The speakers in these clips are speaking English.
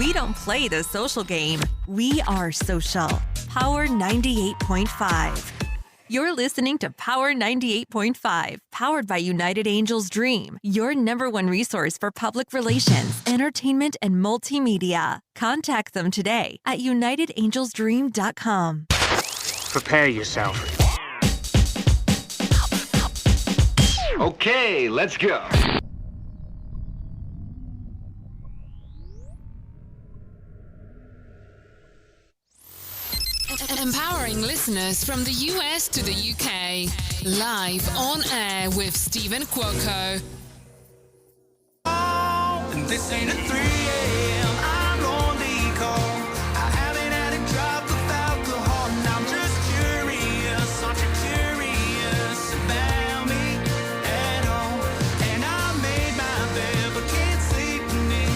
We don't play the social game. We are social. Power 98.5. You're listening to Power 98.5, powered by United Angels Dream, your number one resource for public relations, entertainment, and multimedia. Contact them today at unitedangelsdream.com. Prepare yourself. Okay, let's go. Empowering listeners from the US to the UK. Live on air with Stephen Cuoco. And this ain't a 3 a.m. I'm lonely cold. I haven't had a drop of alcohol, and I'm just curious. Aren't you curious about me at all? And I made my bed, but can't sleep in it.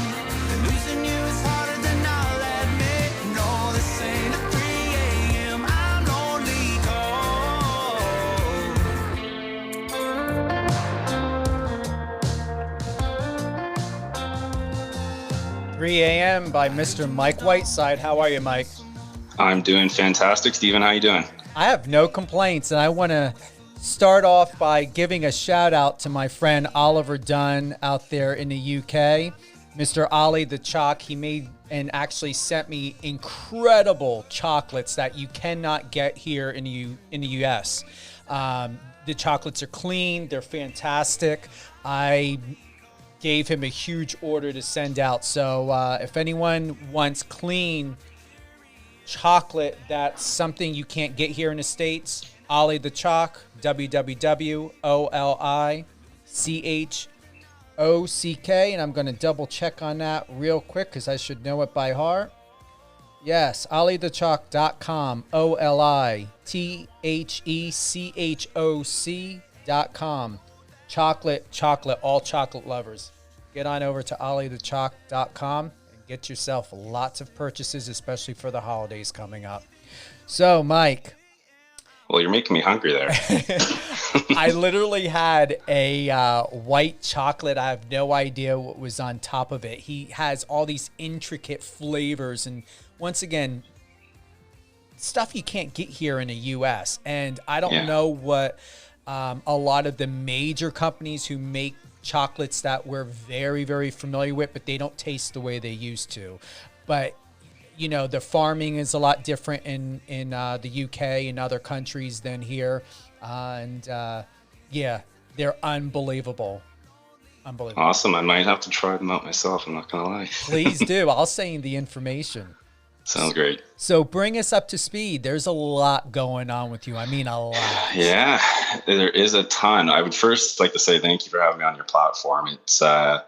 And losing you is harder than I'll admit. No, this ain't a 3 a.m. I'm lonely cold. 3 a.m. by Mr. Mike Whiteside. How are you, Mike? I'm doing fantastic. Steven, how you doing? I have no complaints, and I want to start off by giving a shout out to my friend Oliver Dunn out there in the UK. Mr. Ollie the Chalk, he made and actually sent me incredible chocolates that you cannot get here in the US. The chocolates are clean, they're fantastic. I gave him a huge order to send out. So if anyone wants clean chocolate, that's something you can't get here in the States, Ollie the Chalk, www.OLICHOCK, and I'm going to double check on that real quick because I should know it by heart. Yes, OllieTheChalk.com, OLITHECHOC.com. Chocolate, all chocolate lovers. Get on over to OllieTheChalk.com and get yourself lots of purchases, especially for the holidays coming up. So, Mike. Well, you're making me hungry there. I literally had a white chocolate. I have no idea what was on top of it. He has all these intricate flavors. And once again, stuff you can't get here in the U.S. And I don't know what a lot of the major companies who make chocolates that we're very, very familiar with, but they don't taste the way they used to. But you know, the farming is a lot different in the UK and other countries than here. Yeah, they're unbelievable. Unbelievable. Awesome. I might have to try them out myself. I'm not going to lie. Please do. I'll send you the information. Sounds great. So bring us up to speed. There's a lot going on with you. I mean, a lot. Yeah, there is a ton. I would first like to say thank you for having me on your platform. It's kind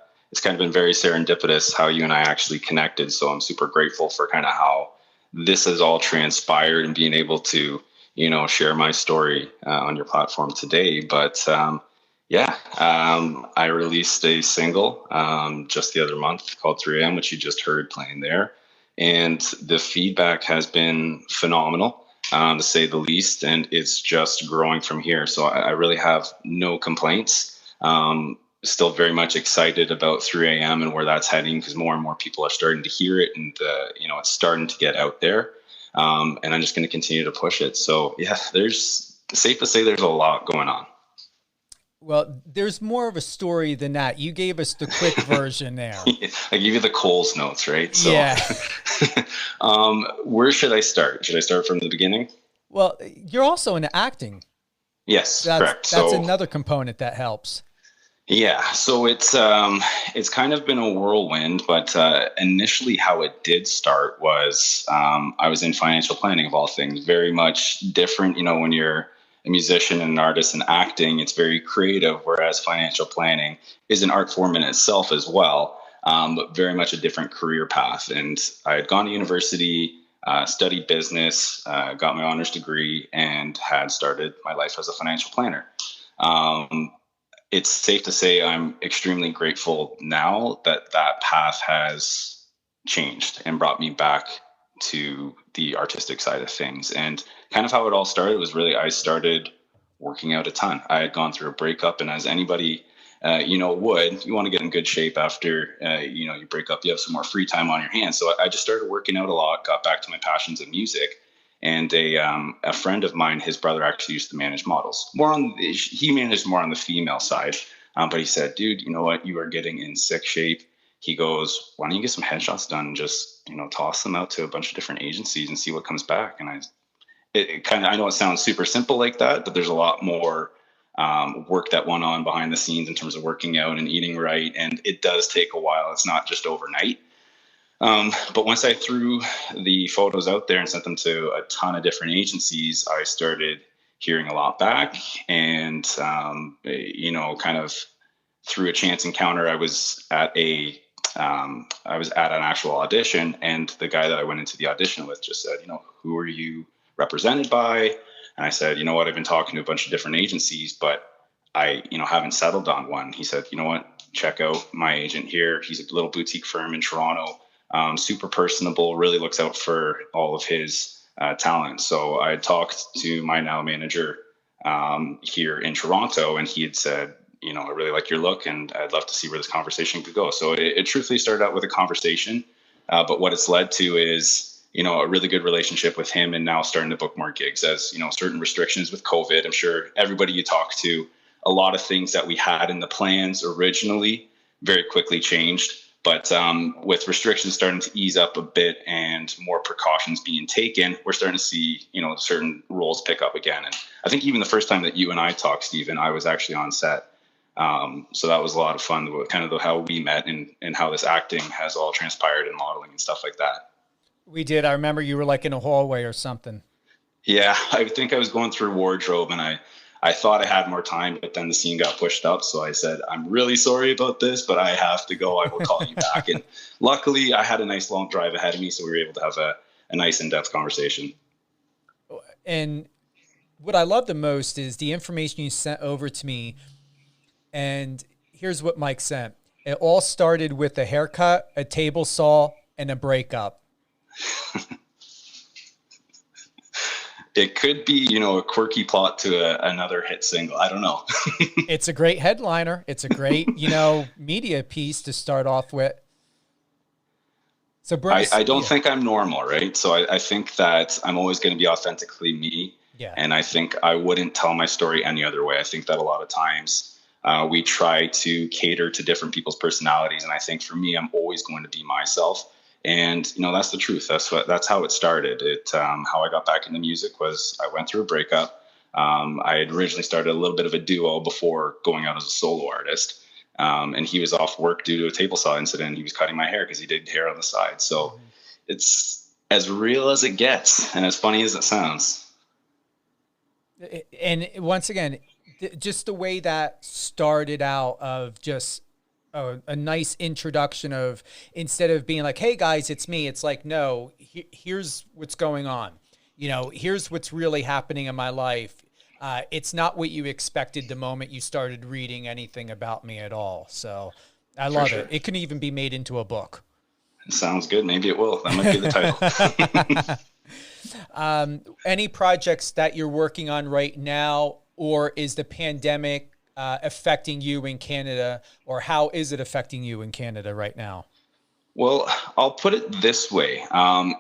of been very serendipitous how you and I actually connected. So I'm super grateful for kind of how this has all transpired and being able to, you know, share my story on your platform today. But I released a single just the other month called 3 a.m., which you just heard playing there. And the feedback has been phenomenal, to say the least. And it's just growing from here. So I really have no complaints. Still very much excited about 3 a.m. and where that's heading because more and more people are starting to hear it and, it's starting to get out there. And I'm just going to continue to push it. So, yeah, safe to say there's a lot going on. Well, there's more of a story than that. You gave us the quick version there. I give you the Coles notes, right? So, yeah. Where should I start? Should I start from the beginning? Well, you're also into acting. Yes, correct. That's another component that helps. Yeah, so it's kind of been a whirlwind, but initially how it did start was I was in financial planning of all things, very much different. You know, when you're a musician and an artist and acting, it's very creative, whereas financial planning is an art form in itself as well, but very much a different career path. And I had gone to university, studied business, got my honors degree, and had started my life as a financial planner. It's safe to say I'm extremely grateful now that path has changed and brought me back to the artistic side of things. And kind of how it all started was really I started working out a ton. I had gone through a breakup, and as anybody you want to get in good shape after, you break up, you have some more free time on your hands. So I just started working out a lot, got back to my passions of music. And a friend of mine, his brother actually used to manage models. He managed more on the female side. But he said, dude, you know what? You are getting in sick shape. He goes, why don't you get some headshots done and just, toss them out to a bunch of different agencies and see what comes back. And I know it sounds super simple like that, but there's a lot more work that went on behind the scenes in terms of working out and eating right. And it does take a while. It's not just overnight. But once I threw the photos out there and sent them to a ton of different agencies, I started hearing a lot back. And, kind of through a chance encounter, I was at an actual audition, and the guy that I went into the audition with just said, who are you represented by? And I said, you know what, I've been talking to a bunch of different agencies, but I, haven't settled on one. He said, you know what, check out my agent here. He's a little boutique firm in Toronto. Super personable, really looks out for all of his talent. So I talked to my now manager here in Toronto, and he had said, I really like your look and I'd love to see where this conversation could go. So it truthfully started out with a conversation, but what it's led to is, a really good relationship with him, and now starting to book more gigs as, certain restrictions with COVID. I'm sure everybody you talk to, a lot of things that we had in the plans originally very quickly changed. But with restrictions starting to ease up a bit and more precautions being taken, we're starting to see, certain roles pick up again. And I think even the first time that you and I talked, Stephen, I was actually on set. So that was a lot of fun, kind of how we met and how this acting has all transpired and modeling and stuff like that. We did. I remember you were like in a hallway or something. Yeah, I think I was going through wardrobe, and I thought I had more time, but then the scene got pushed up. So I said, I'm really sorry about this, but I have to go. I will call you back. And luckily I had a nice long drive ahead of me, so we were able to have a nice in-depth conversation. And what I love the most is the information you sent over to me. And here's what Mike sent. It all started with a haircut, a table saw, and a breakup. It could be, a quirky plot to another hit single. I don't know. It's a great headliner. It's a great, media piece to start off with. So Bryce, I don't think I'm normal, right? So I think that I'm always going to be authentically me. Yeah. And I think I wouldn't tell my story any other way. I think that a lot of times we try to cater to different people's personalities. And I think for me, I'm always going to be myself. And, that's the truth. That's how it started. How I got back into music was I went through a breakup. I had originally started a little bit of a duo before going out as a solo artist. And he was off work due to a table saw incident. He was cutting my hair because he did hair on the side. So it's as real as it gets and as funny as it sounds. And once again, just the way that started out of just a nice introduction of, instead of being like, hey guys, it's me. It's like, no, here's what's going on. Here's what's really happening in my life. It's not what you expected the moment you started reading anything about me at all. So I love it. It can even be made into a book. Sounds good. Maybe it will. That might be the title. Any projects that you're working on right now, or is the pandemic affecting you in Canada, or how is it affecting you in Canada right now? Well, I'll put it this way.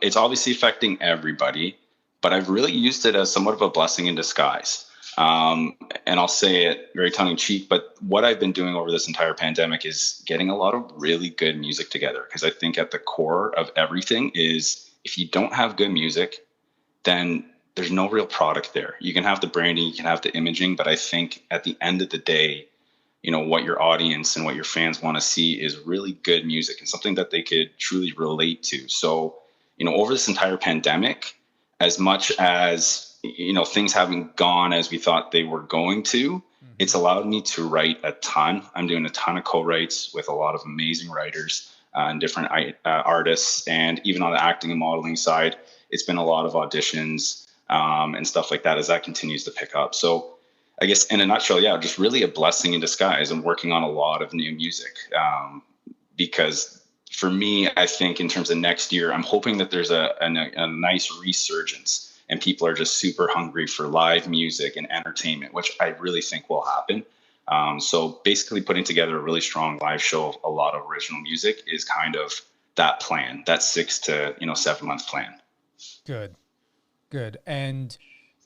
It's obviously affecting everybody, but I've really used it as somewhat of a blessing in disguise. And I'll say it very tongue in cheek, but what I've been doing over this entire pandemic is getting a lot of really good music together. Because I think at the core of everything is, if you don't have good music, then there's no real product there. You can have the branding, you can have the imaging, but I think at the end of the day, what your audience and what your fans want to see is really good music and something that they could truly relate to. So, over this entire pandemic, as much as, things haven't gone as we thought they were going to, it's allowed me to write a ton. I'm doing a ton of co-writes with a lot of amazing writers and different artists. And even on the acting and modeling side, it's been a lot of auditions and stuff like that as that continues to pick up. So I guess in a nutshell, yeah, just really a blessing in disguise. I'm working on a lot of new music because for me, I think in terms of next year, I'm hoping that there's a nice resurgence and people are just super hungry for live music and entertainment, which I really think will happen. So basically putting together a really strong live show of a lot of original music is kind of that plan, that 6 to 7 month plan. Good. And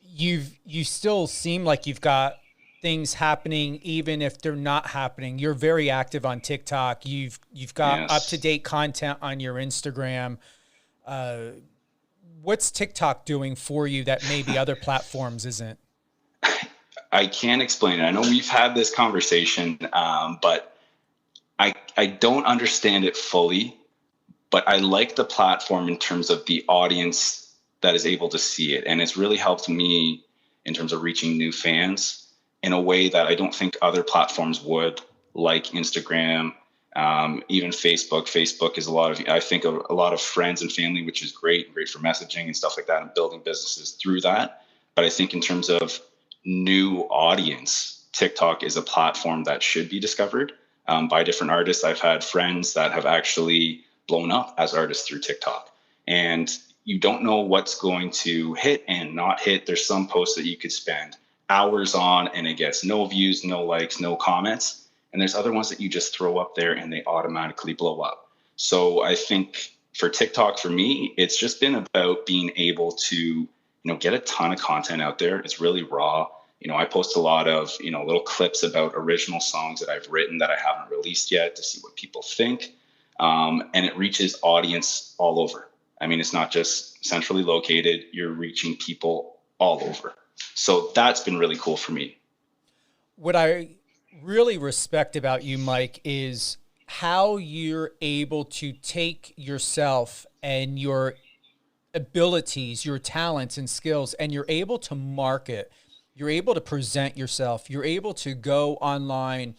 you still seem like you've got things happening, even if they're not happening. You're very active on TikTok. You've got Yes. up-to-date content on your Instagram. What's TikTok doing for you that maybe other platforms isn't? I can't explain it. I know we've had this conversation, but I don't understand it fully. But I like the platform in terms of the audience that is able to see it. And it's really helped me in terms of reaching new fans in a way that I don't think other platforms would, like Instagram, even Facebook. Facebook is I think a lot of friends and family, which is great for messaging and stuff like that and building businesses through that. But I think in terms of new audience, TikTok is a platform that should be discovered by different artists. I've had friends that have actually blown up as artists through TikTok, and you don't know what's going to hit and not hit. There's some posts that you could spend hours on and it gets no views, no likes, no comments. And there's other ones that you just throw up there and they automatically blow up. So I think for TikTok, for me, it's just been about being able to, get a ton of content out there. It's really raw. I post a lot of, little clips about original songs that I've written that I haven't released yet to see what people think. And it reaches audience all over. I mean, it's not just centrally located. You're reaching people all over. So that's been really cool for me. What I really respect about you, Mike, is how you're able to take yourself and your abilities, your talents and skills, and you're able to market. You're able to present yourself. You're able to go online,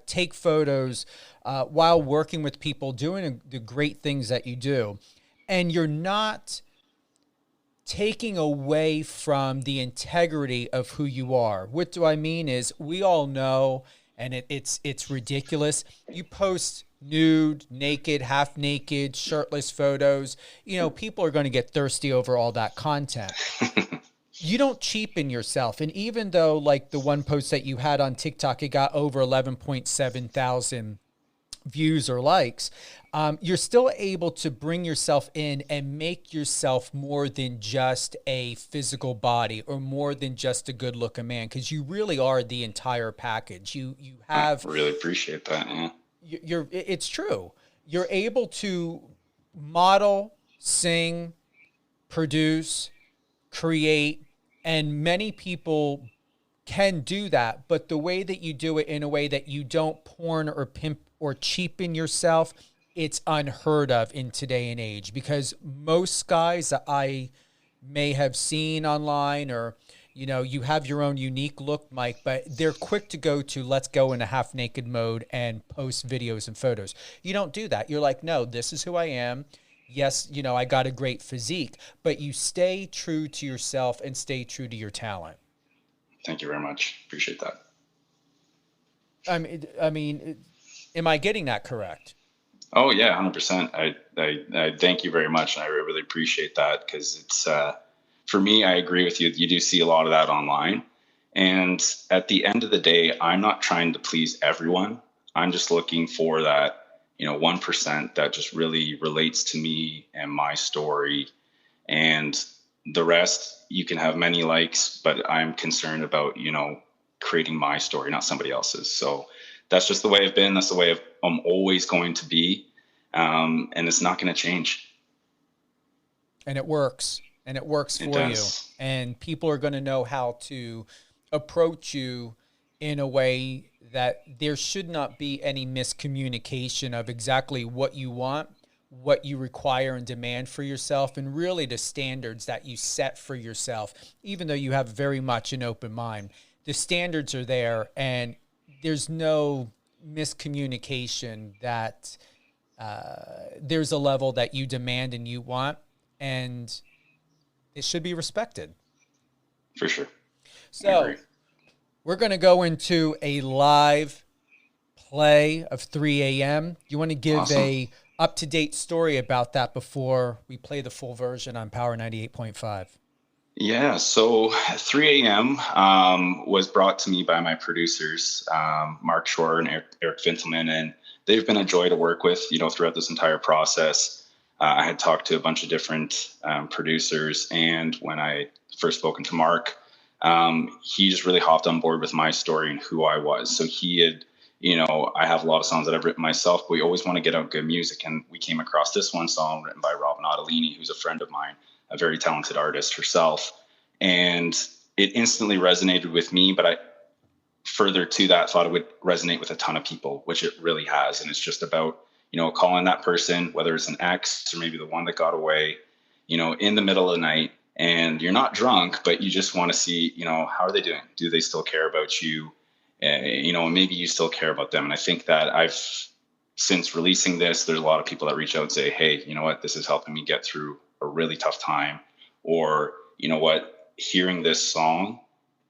take photos while working with people, doing the great things that you do. And you're not taking away from the integrity of who you are. What do I mean is we all know, and it's ridiculous. You post nude, naked, half naked, shirtless photos. People are going to get thirsty over all that content. You don't cheapen yourself. And even though like the one post that you had on TikTok, it got over 11.7 thousand views or likes, you're still able to bring yourself in and make yourself more than just a physical body or more than just a good looking man, because you really are the entire package. You have, I really appreciate that. Yeah. It's true. You're able to model, sing, produce, create, and many people can do that, but the way that you do it in a way that you don't porn or pimp or cheapen yourself, it's unheard of in today and age, because most guys that I may have seen online, or, you have your own unique look, Mike, but they're quick to go to, let's go in a half naked mode and post videos and photos. You don't do that. You're like, no, this is who I am. Yes, I got a great physique, but you stay true to yourself and stay true to your talent. Thank you very much. Appreciate that. I mean, am I getting that correct? Oh yeah, 100%. I thank you very much, and I really appreciate that, because it's for me. I agree with you. You do see a lot of that online, and at the end of the day, I'm not trying to please everyone. I'm just looking for that 1% that just really relates to me and my story, and the rest, you can have many likes, but I'm concerned about creating my story, not somebody else's. So that's just the way I've been. That's the way I'm always going to be. And it's not going to change. And it works. And it works for you. And people are going to know how to approach you in a way that there should not be any miscommunication of exactly what you want, what you require and demand for yourself, and really the standards that you set for yourself. Even though you have very much an open mind, the standards are there, and there's no miscommunication that there's a level that you demand and you want, and it should be respected. For sure. So we're going to go into a live play of 3 a.m. You want to give a up-to-date story about that before we play the full version on Power 98.5? Yeah, so 3 a.m. Was brought to me by my producers, Mark Shore and Eric Fintelman, and they've been a joy to work with, throughout this entire process. I had talked to a bunch of different producers, and when I first spoken to Mark, he just really hopped on board with my story and who I was. So he had, I have a lot of songs that I've written myself, but we always want to get out good music, and we came across this one song written by Robin Ottolini, who's a friend of mine, a very talented artist herself. And it instantly resonated with me, but I further to that thought it would resonate with a ton of people, which it really has. And it's just about, calling that person, whether it's an ex or maybe the one that got away, in the middle of the night, and you're not drunk, but you just want to see, how are they doing? Do they still care about you? And maybe you still care about them. And I think that since releasing this, there's a lot of people that reach out and say, hey, you know what, this is helping me get through a really tough time. Or, hearing this song,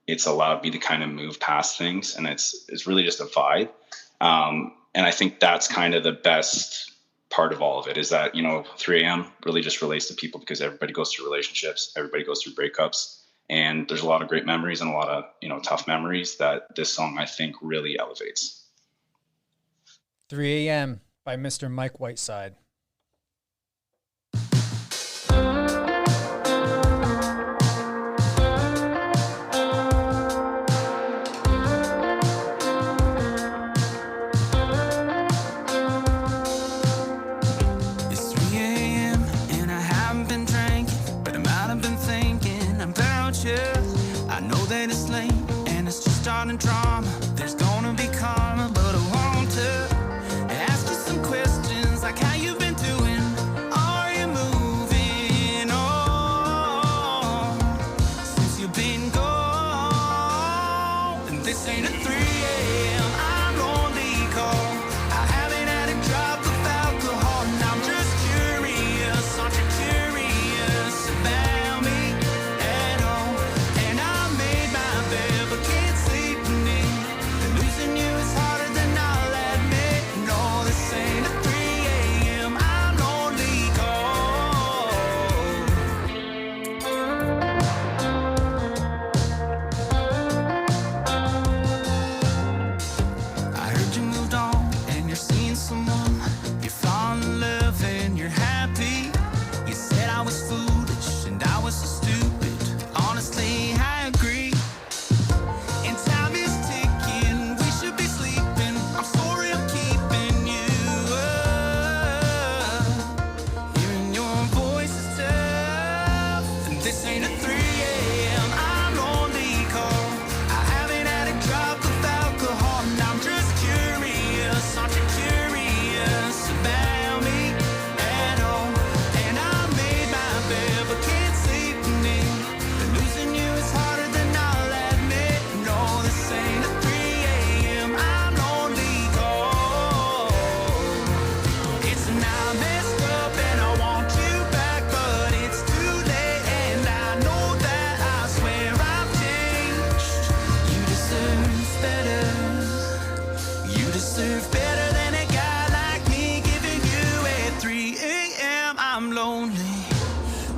it's allowed me to kind of move past things, and it's really just a vibe. And I think that's kind of the best part of all of it, is that, 3 a.m. really just relates to people because everybody goes through relationships, everybody goes through breakups, and there's a lot of great memories and a lot of, tough memories that this song, I think, really elevates. 3 a.m. by Mr. Mike Whiteside. It's 3 a.m. and I haven't been drinking, but I might have been thinking about you. I know that it's late and it's just starting drama. There's gonna be karma, but I want to ask you some questions, like how you've been doing. Are you moving on since you've been gone? And this ain't a 3 a.m. I'm lonely call. I haven't had a drop of alcohol, and I'm just curious. Aren't you curious about me at all? And I made my bed, but can't sleep in it. And losing you is harder than I'll admit. No, this ain't a 3 a.m. I'm lonely call. I heard you moved on and you're seeing someone. You fall in love and you're happy. You said I was foolish and I was so stupid. Honestly, I agree. And time is ticking, we should be sleeping. I'm sorry I'm keeping you up. Hearing your voice is tough. And this ain't a 3 a.m. I'm lonely call. I haven't had a drop of alcohol, and I'm just curious. Aren't you curious about me at all? And I made my bed, but can't sleep in it. And losing you is harder than I'll admit. No, this ain't a 3 a.m. I'm lonely call. It's now messed up and I want you back, but it's too late, and I know that. I swear I've changed. You deserve better. You deserve better than a guy like me giving you at 3 a.m. I'm lonely.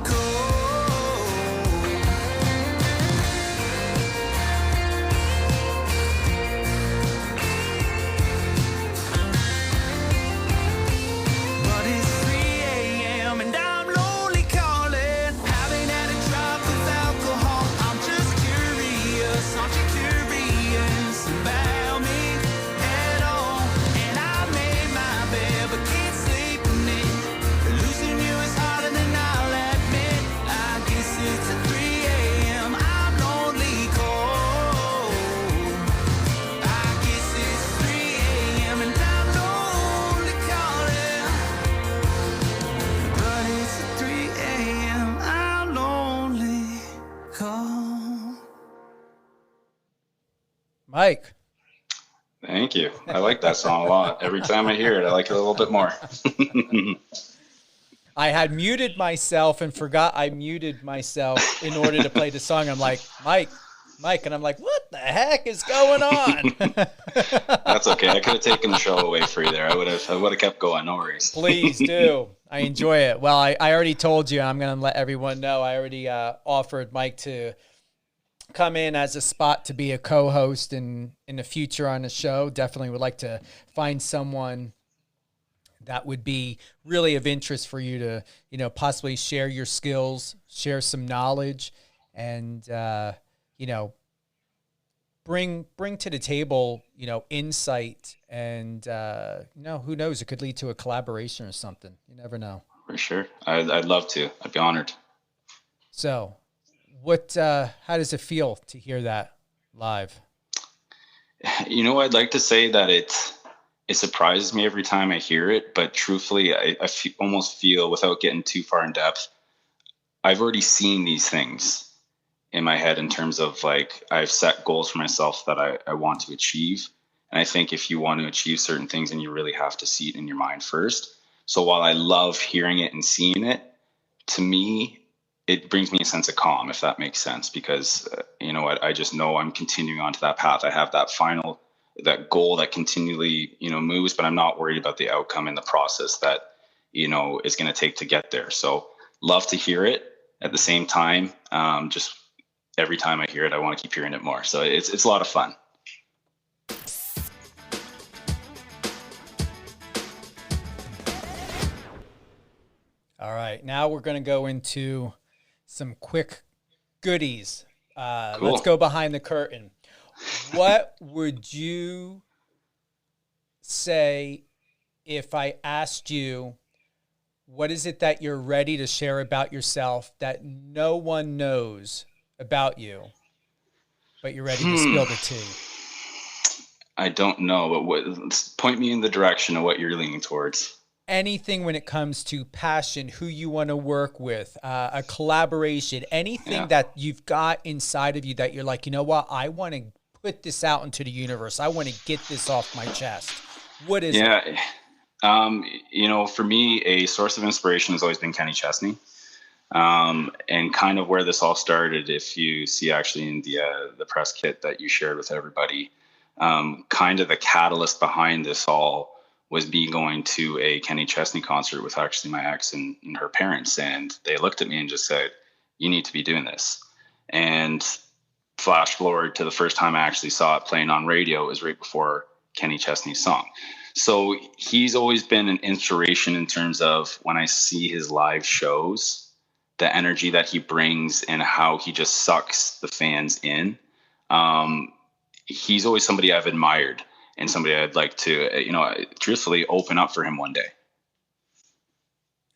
Cold. But it's 3 a.m. and I'm lonely calling. Haven't had a drop of alcohol. I'm just curious. Aren't you curious about me at all? And I made my bed, but can't sleep in it. Losing you is harder than I'll admit. I guess it's a 3 a.m. I'm lonely cold. I guess it's 3 a.m. and I'm lonely calling. But it's a 3 a.m. I'm lonely call. Mike. Thank you. I like that song a lot. Every time I hear it, I like it a little bit more. I had muted myself and forgot I muted myself in order to play the song. I'm like, Mike, and I'm like, what the heck is going on? That's okay. I could have taken the show away for you there. I would have kept going. No worries. Please do. I enjoy it. Well, I already told you, I'm going to let everyone know. I already offered Mike to come in as a spot to be a co-host in the future on the show. Definitely would like to find someone that would be really of interest for you to, possibly share your skills, share some knowledge, and, bring to the table, insight, and, who knows, it could lead to a collaboration or something. You never know. For sure. I'd love to. I'd be honored. So how does it feel to hear that live? I'd like to say that it surprises me every time I hear it, but truthfully, I almost feel, without getting too far in depth, I've already seen these things in my head in terms of, like, I've set goals for myself that I want to achieve. And I think if you want to achieve certain things, then you really have to see it in your mind first. So while I love hearing it and seeing it, to me, it brings me a sense of calm, if that makes sense, because I just know I'm continuing onto that path. I have that goal that continually, moves, but I'm not worried about the outcome and the process that, is going to take to get there. So love to hear it. At the same time, just every time I hear it, I want to keep hearing it more. So it's a lot of fun. All right, now we're going to go into some quick goodies. Cool. Let's go behind the curtain. What would you say if I asked you, what is it that you're ready to share about yourself that no one knows about you, but you're ready to spill the tea? I don't know, but point me in the direction of what you're leaning towards. Anything when it comes to passion, who you want to work with, a collaboration, anything that you've got inside of you that you're like, you know what, I want to put this out into the universe. I want to get this off my chest. What is it? For me, a source of inspiration has always been Kenny Chesney. And kind of where this all started, if you see actually in the press kit that you shared with everybody, kind of the catalyst behind this all was me going to a Kenny Chesney concert with actually my ex and her parents. And they looked at me and just said, you need to be doing this. And flash forward to the first time I actually saw it playing on radio, it was right before Kenny Chesney's song. So he's always been an inspiration in terms of when I see his live shows, the energy that he brings and how he just sucks the fans in. He's always somebody I've admired and somebody I'd like to, truthfully open up for him one day.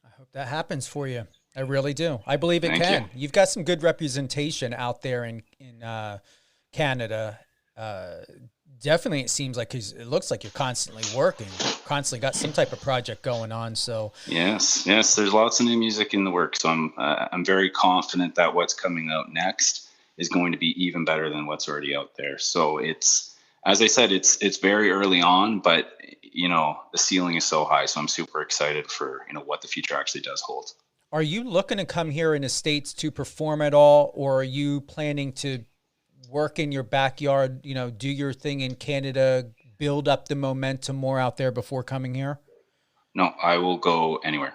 I hope that happens for you. I really do. I believe it Thank can. you. You've got some good representation out there in Canada. Definitely, it seems like, because it looks like you're constantly working, constantly got some type of project going on. So yes, there's lots of new music in the works. So I'm very confident that what's coming out next is going to be even better than what's already out there. So it's, as I said, it's very early on, but the ceiling is so high. So I'm super excited for what the future actually does hold. Are you looking to come here in the States to perform at all, or are you planning to work in your backyard, do your thing in Canada, build up the momentum more out there before coming here? No, I will go anywhere.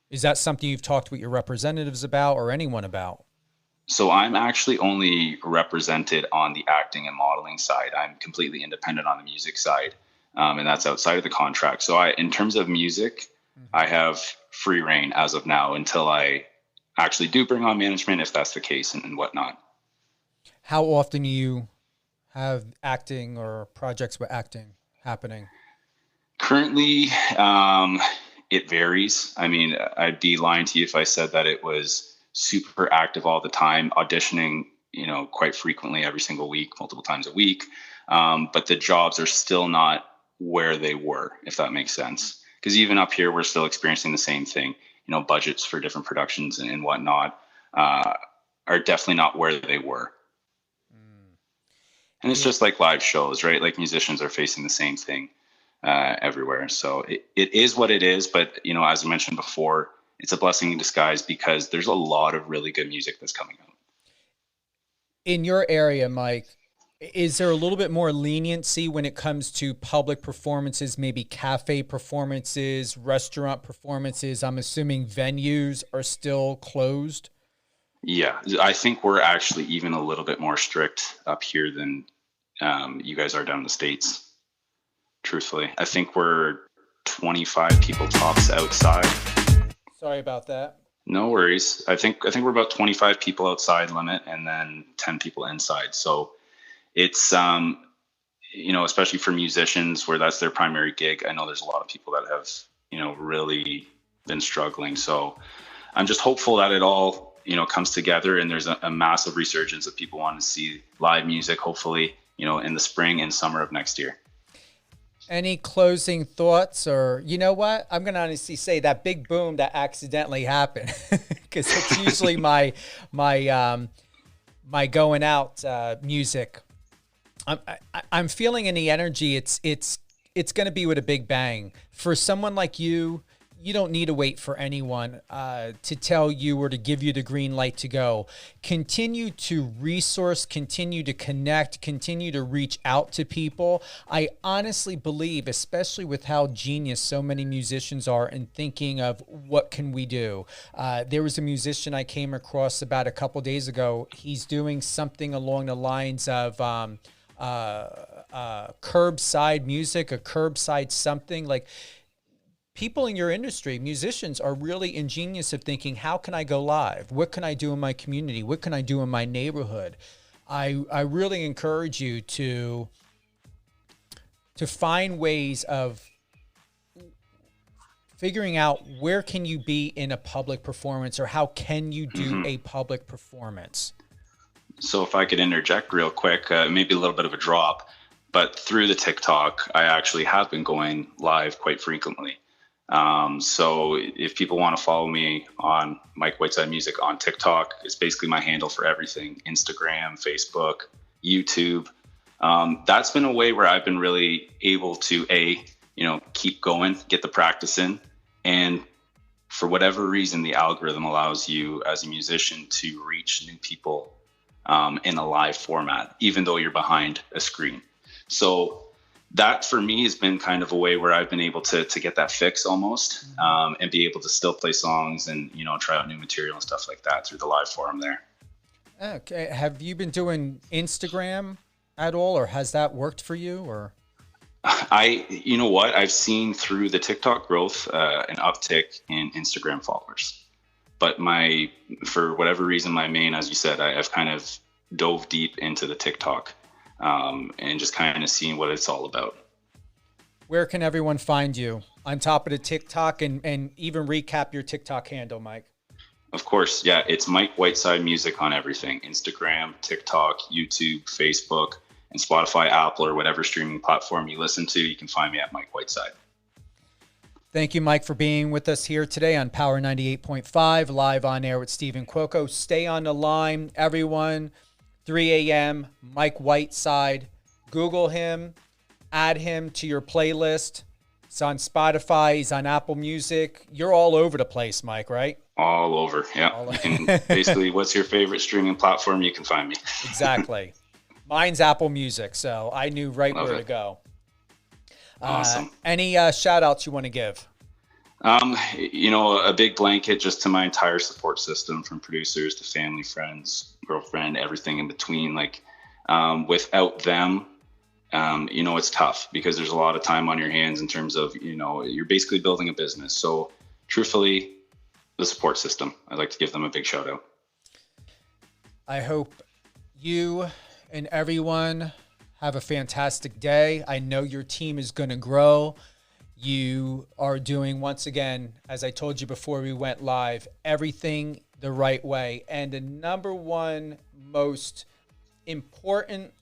Is that something you've talked with your representatives about or anyone about? So I'm actually only represented on the acting and modeling side. I'm completely independent on the music side, and that's outside of the contract. So in terms of music, I have free reign as of now until I actually do bring on management, if that's the case, and whatnot. How often do you have acting or projects with acting happening? Currently, it varies. I mean, I'd be lying to you if I said that it was super active all the time, auditioning, quite frequently every single week, multiple times a week. But the jobs are still not where they were, if that makes sense. Because even up here, we're still experiencing the same thing. Budgets for different productions and whatnot are definitely not where they were. And it's just like live shows, right? Like musicians are facing the same thing everywhere. So it is what it is. But, as I mentioned before, it's a blessing in disguise because there's a lot of really good music that's coming out. In your area, Mike, Is there a little bit more leniency when it comes to public performances, maybe cafe performances, restaurant performances? I'm assuming venues are still closed. Yeah, I think we're actually even a little bit more strict up here than you guys are down in the States. Truthfully, I think we're 25 people tops outside. Sorry about that. No worries. I think we're about 25 people outside limit, and then 10 people inside. So it's especially for musicians where that's their primary gig. I know there's a lot of people that have really been struggling. So I'm just hopeful that it all comes together, and there's a massive resurgence of people wanting to see live music, hopefully, in the spring and summer of next year. Any closing thoughts, or you know what? I'm going to honestly say that big boom that accidentally happened, because it's usually my going out music. I'm feeling any energy. It's going to be with a big bang. For someone like you, you don't need to wait for anyone to tell you or to give you the green light to go. Continue to resource, continue to connect, continue to reach out to people. I honestly believe, especially with how genius so many musicians are in thinking of what can we do. There was a musician I came across about a couple days ago. He's doing something along the lines of curbside music, a curbside something like. People in your industry, musicians, are really ingenious of thinking, how can I go live? What can I do in my community? What can I do in my neighborhood? I really encourage you to find ways of figuring out where can you be in a public performance, or how can you do a public performance. So if I could interject real quick, maybe a little bit of a drop, but through the TikTok, I actually have been going live quite frequently. So if people want to follow me on Mike Whiteside Music on TikTok, it's basically my handle for everything: Instagram, Facebook, YouTube. That's been a way where I've been really able to keep going, get the practice in. And for whatever reason, the algorithm allows you as a musician to reach new people in a live format, even though you're behind a screen. So that for me has been kind of a way where I've been able to get that fix almost, and be able to still play songs and, try out new material and stuff like that through the live forum there. Okay. Have you been doing Instagram at all, or has that worked for you? Or you know what? I've seen through the TikTok growth, an uptick in Instagram followers, but for whatever reason, my main, as you said, I've kind of dove deep into the TikTok. And just kind of seeing what it's all about. Where can everyone find you on top of the TikTok, and even recap your TikTok handle, Mike? Of course. Yeah. It's Mike Whiteside Music on everything: Instagram, TikTok, YouTube, Facebook, and Spotify, Apple, or whatever streaming platform you listen to. You can find me at Mike Whiteside. Thank you, Mike, for being with us here today on Power 98.5, live on air with Stephen Cuoco. Stay on the line, everyone. 3 a.m., Mike Whiteside. Google him, add him to your playlist. He's on Spotify, he's on Apple Music. You're all over the place, Mike, right? All over, yeah. You can basically, what's your favorite streaming platform? You can find me. Exactly. Mine's Apple Music, so I knew where to go. Awesome. Any shout outs you want to give? A big blanket just to my entire support system, from producers to family, friends, girlfriend, everything in between. Like, without them, it's tough, because there's a lot of time on your hands in terms of, you're basically building a business. So truthfully, the support system, I'd like to give them a big shout out. I hope you and everyone have a fantastic day. I know your team is going to grow. You are doing, once again, as I told you before we went live, everything the right way. And the number one most important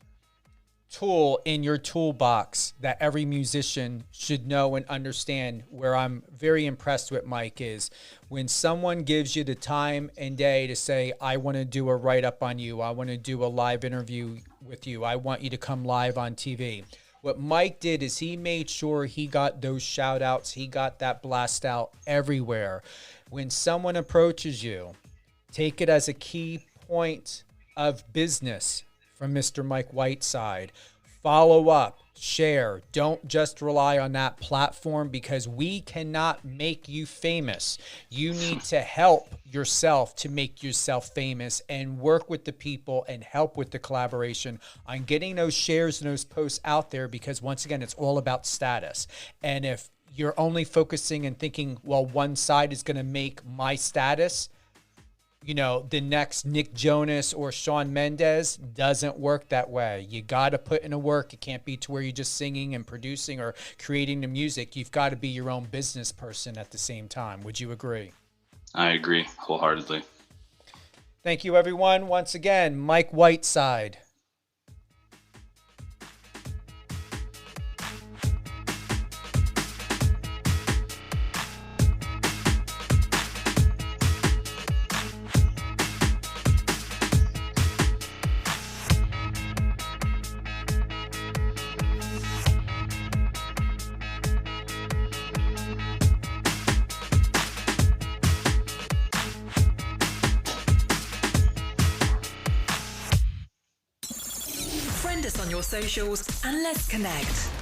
tool in your toolbox that every musician should know and understand, where I'm very impressed with Mike, is when someone gives you the time and day to say, I want to do a write-up on you, I want to do a live interview with you, I want you to come live on TV. What Mike did is he made sure he got those shout outs. He got that blast out everywhere. When someone approaches you, take it as a key point of business from Mr. Mike Whiteside. Follow up, share. Don't just rely on that platform because we cannot make you famous. You need to help yourself to make yourself famous and work with the people and help with the collaboration on getting those shares and those posts out there because once again, it's all about status. And if you're only focusing and thinking, well, one side is going to make my status, you know, the next Nick Jonas or Shawn Mendes, doesn't work that way. You got to put in a work. It can't be to where you're just singing and producing or creating the music. You've got to be your own business person at the same time. Would you agree? I agree wholeheartedly. Thank you, everyone. Once again, Mike Whiteside. Friend us on your socials and let's connect.